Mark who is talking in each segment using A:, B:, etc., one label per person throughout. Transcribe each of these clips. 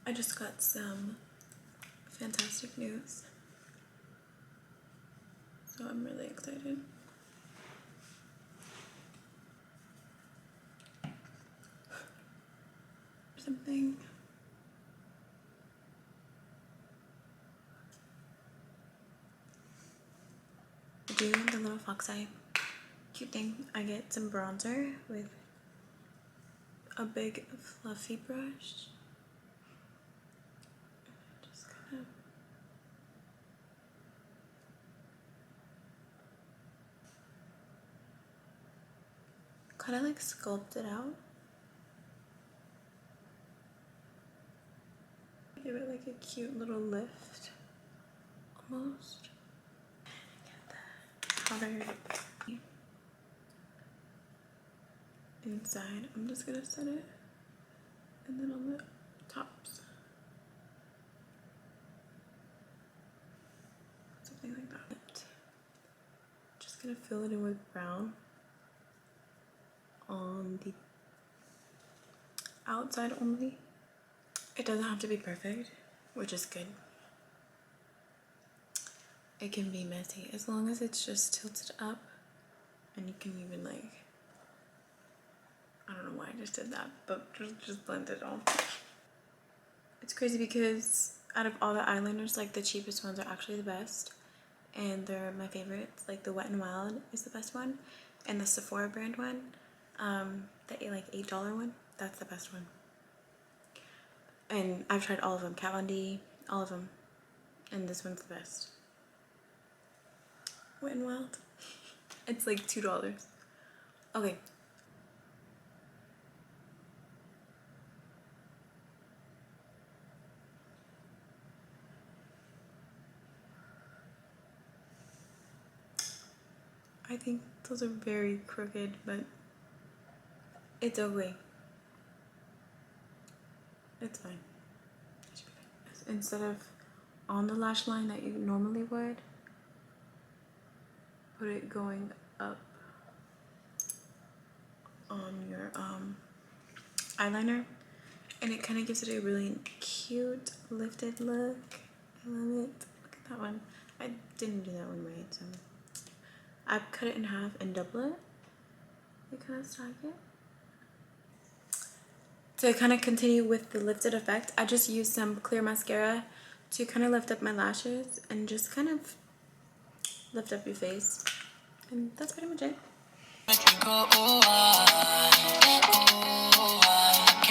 A: I just got some fantastic news, so I'm really excited. Something. I do the little fox eye. Cute thing. I get some bronzer with a big fluffy brush. Just kind of like sculpt it out. Give it like a cute little lift, almost. Get the powder inside. I'm just gonna set it, and then on the tops, something like that. Just gonna fill it in with brown on the outside only. It doesn't have to be perfect, which is good. It can be messy as long as it's just tilted up, and you can even like, I don't know why I just did that, but just blend it all. It's crazy because out of all the eyeliners, like the cheapest ones are actually the best, and they're my favorites. Like the Wet n Wild is the best one, and the Sephora brand one, the like $8 one, that's the best one. And I've tried all of them, Kat Von D, all of them, and this one's the best. Wet n Wild. It's like $2. Okay. I think those are very crooked, but it's okay. It's fine. Instead of on the lash line that you normally would, put it going up on your eyeliner, and it kind of gives it a really cute lifted look. I love it. Look at that one. I didn't do that one right, so I cut it in half and double it. You kind of stack it. To kind of continue with the lifted effect, I just used some clear mascara to kind of lift up my lashes and just kind of lift up your face. And that's pretty much it. Que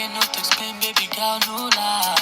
A: no te explain, baby girl, no lie.